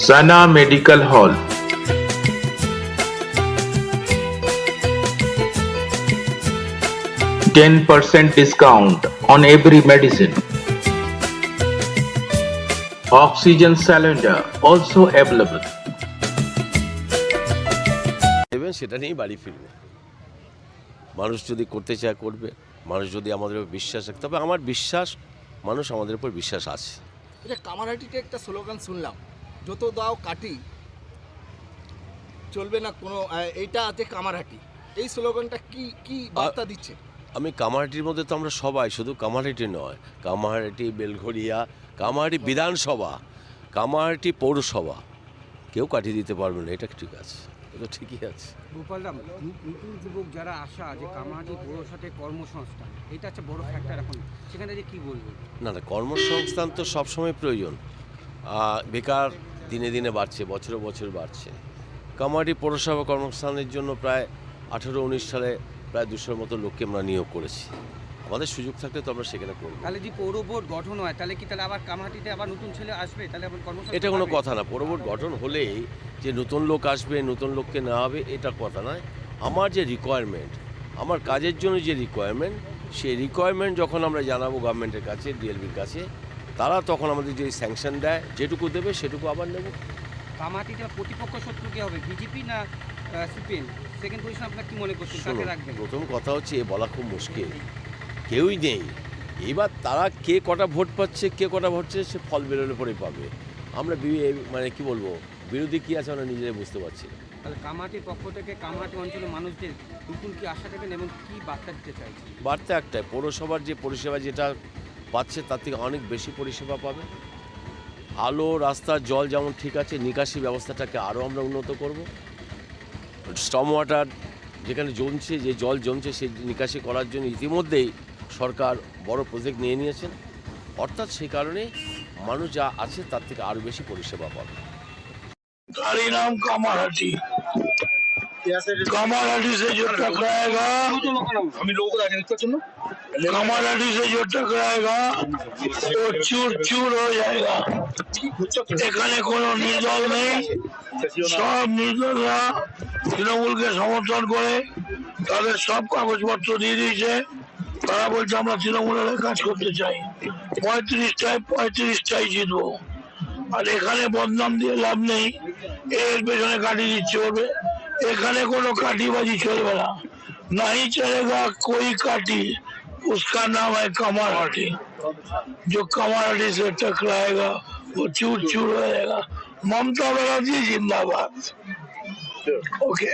Sana Medical Hall. %10 discount on every medicine. Oxygen cylinder also available. সেটা নিয়েই বাড়ি ফিরবে। মানুষ যদি করতে চায় করবে, মানুষ যদি আমাদের উপর বিশ্বাস রাখে, তবে আমার বিশ্বাস মানুষ আমাদের উপর বিশ্বাস আছে। এটা কামারহাটিতে একটা স্লোগান শুনলাম, যত দাও কাটি চলবে না কোনো, এইটা আছে কামারহাটি। এই স্লোগানটা কি বার্তা দিচ্ছে? আমি কামারহাটির মধ্যে তো আমরা সবাই, শুধু কামারহাটি নয়, কামারহাটি, বেলঘরিয়া, কামারহাটি বিধানসভা, কামারহাটি পৌরসভা, কেউ কাটিয়ে দিতে পারবে না। এটা ঠিক আছে, এটা ঠিকই আছে। গোপালদা, নতুন যুবক যারা আসা যে কামারহাটি পৌরসভাতে কর্মসংস্থান, এটা একটা বড় ফ্যাক্টর এখন, সেখানে যে কী বলবো? না, কর্মসংস্থান তো সবসময় প্রয়োজন। বেকার দিনে দিনে বাড়ছে, বছরে বছর বাড়ছে। কামারহাটি পৌরসভা কর্মসংস্থানের জন্য প্রায় 18-19 সালে প্রায় 200-র মতো লোককে আমরা নিয়োগ করেছি। আমাদের সুযোগ থাকলে তো আমরা সেখানে করব। তাহলে যদি পৌর বোর্ড গঠন হয়, তাহলে আবার কামারহাটিতে আবার নতুন ছেলে আসবে, তাহলে আবার কর্মসংস্থান? এটা কোনো কথা না। পৌর বোর্ড গঠন হলেই যে নতুন লোক আসবে, নতুন লোককে নেওয়া হবে, এটা কথা নয়। আমার যে রিকোয়ারমেন্ট, আমার কাজের জন্য যে রিকোয়ারমেন্ট, সেই রিকোয়ারমেন্ট যখন আমরা জানাবো গভর্নমেন্টের কাছে, ডিএলবির কাছে, তারা তখন আমাদের যে স্যাংশন দেয়, যেটুকু দেবে সেটুকু আবার নেব। কামারহাটিতে প্রতিপক্ষ শত্রু কে হবে, বিজেপি না সিপিএম? সেকেন্ড পজিশন আপনার কি মনে করছেন, কাকে রাখবেন? প্রথম কথা হচ্ছে এ বলা খুব মুশকিল, কেউই নেই। এবার তারা কে কটা ভোট পাচ্ছে, কে কটা ভোট পাচ্ছে, সে ফল বেরোলে পরেই পাবে। আমরা মানে কি বলবো, বিরোধী কী আছে আমরা নিজেরাই বুঝতে পারছি। তাহলে কামারহাটির পক্ষ থেকে কামারহাটি অঞ্চলের মানুষদের নতুন কি আশা দেবেন এবং কী বার্তা দিতে চাইছেন? বার্তা একটাই, পৌরসভার যে পরিষেবা যেটা পাচ্ছে তার থেকে অনেক বেশি পরিষেবা পাবে। আলো, রাস্তা, জল যেমন ঠিক আছে, নিকাশি ব্যবস্থাটাকে আরও আমরা উন্নত করব। স্টর্ম ওয়াটার যেখানে জমছে, যে জল জমছে, সেই নিকাশি করার জন্য ইতিমধ্যেই সরকার বড় প্রজেক্ট নিয়ে নিয়েছেন। অর্থাৎ সেই কারণে মানুষ যা আছে তার থেকে আরও বেশি পরিষেবা পাবে। गाड़ी नाम कामारहाटी, कामारहाटी से जो टकराएगा, कामारहाटी से जो टकराएगा वो चूर चूर हो जाएगा। এখানে কোনো নির্দল নেই, সব নির্দলরা তৃণমূলকে সমর্থন করে তাদের সব কাগজপত্র দিয়ে দিয়েছে। তারা বলছে আমরা তৃণমূলের কাজ করতে চাই, 35টায় জিতবো। আর এখানে বদনাম দিয়ে লাভ নেই, এর পেছনে কাটি দিচ্ছে ওরবে। এখানে কোনো কাটিবাজি চলবে না, नहीं चलेगा कोई काटी, उसका नाम है कामारहाटी। जो कामारहाटी से टकराएगा वो चूर चूर हो जाएगा। ममता बनर्जी जिंदाबाद। ओके।